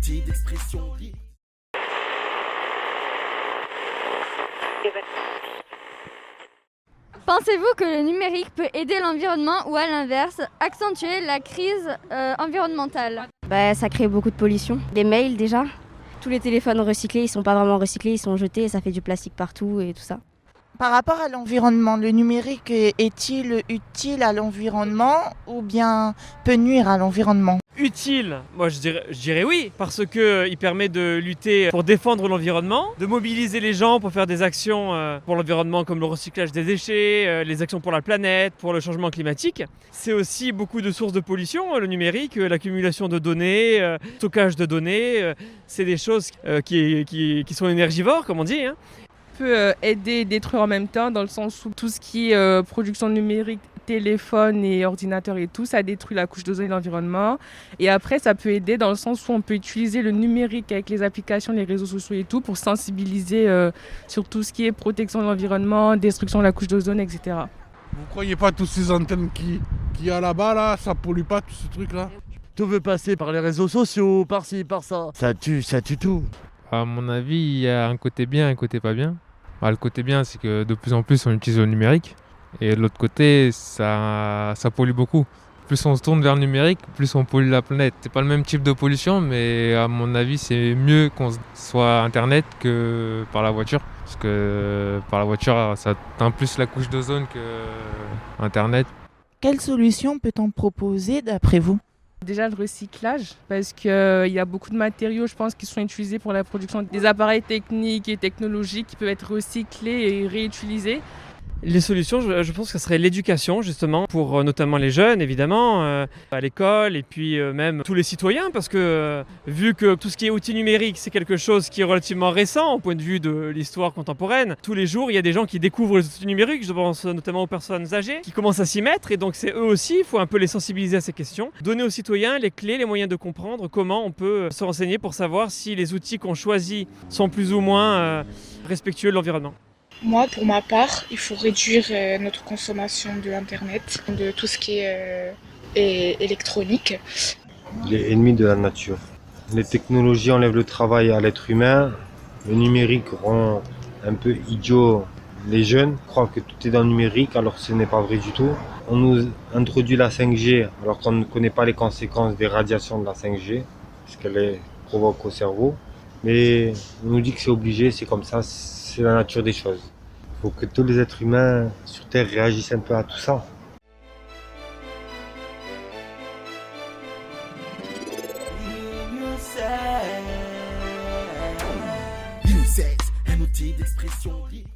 outil d'expression libre. Pensez-vous que le numérique peut aider l'environnement ou à l'inverse, accentuer la crise environnementale ? Ça crée beaucoup de pollution. Les mails déjà. Tous les téléphones recyclés, ils sont pas vraiment recyclés, ils sont jetés et ça fait du plastique partout et tout ça. Par rapport à l'environnement, le numérique est-il utile à l'environnement ou bien peut nuire à l'environnement ? Utile, moi je dirais oui, parce qu'il permet de lutter pour défendre l'environnement, de mobiliser les gens pour faire des actions pour l'environnement comme le recyclage des déchets, les actions pour la planète, pour le changement climatique. C'est aussi beaucoup de sources de pollution, le numérique, l'accumulation de données, stockage de données, c'est des choses qui sont énergivores comme on dit. Peut aider et détruire en même temps, dans le sens où tout ce qui est production numérique, téléphone et ordinateur et tout, ça détruit la couche d'ozone et l'environnement. Et après, ça peut aider dans le sens où on peut utiliser le numérique avec les applications, les réseaux sociaux et tout pour sensibiliser sur tout ce qui est protection de l'environnement, destruction de la couche d'ozone, etc. Vous croyez pas toutes ces antennes qu'il y a là-bas, là, ça pollue pas tous ces trucs-là ? Tout veut passer par les réseaux sociaux, par-ci, par ça. Ça tue tout. À mon avis, il y a un côté bien et un côté pas bien. Le côté bien, c'est que de plus en plus on utilise le numérique. Et de l'autre côté, ça pollue beaucoup. Plus on se tourne vers le numérique, plus on pollue la planète. C'est pas le même type de pollution, mais à mon avis, c'est mieux qu'on soit Internet que par la voiture. Parce que par la voiture, ça atteint plus la couche d'ozone que Internet. Quelle solution peut-on proposer d'après vous ? Déjà le recyclage, parce qu'il y a beaucoup de matériaux, je pense, qui sont utilisés pour la production des appareils techniques et technologiques qui peuvent être recyclés et réutilisés. Les solutions, je pense que ce serait l'éducation justement, pour notamment les jeunes évidemment, à l'école et puis même tous les citoyens, parce que vu que tout ce qui est outils numériques c'est quelque chose qui est relativement récent au point de vue de l'histoire contemporaine, tous les jours il y a des gens qui découvrent les outils numériques, je pense notamment aux personnes âgées qui commencent à s'y mettre, et donc c'est eux aussi, il faut un peu les sensibiliser à ces questions, donner aux citoyens les clés, les moyens de comprendre comment on peut se renseigner pour savoir si les outils qu'on choisit sont plus ou moins respectueux de l'environnement. Moi, pour ma part, il faut réduire notre consommation de Internet, de tout ce qui est électronique. Il est ennemi de la nature. Les technologies enlèvent le travail à l'être humain. Le numérique rend un peu idiot les jeunes. Ils croient que tout est dans le numérique alors que ce n'est pas vrai du tout. On nous introduit la 5G alors qu'on ne connaît pas les conséquences des radiations de la 5G, ce qu'elle provoque au cerveau. Mais on nous dit que c'est obligé, c'est comme ça, c'est la nature des choses. Il faut que tous les êtres humains sur Terre réagissent un peu à tout ça. Unisex, un outil d'expression libre.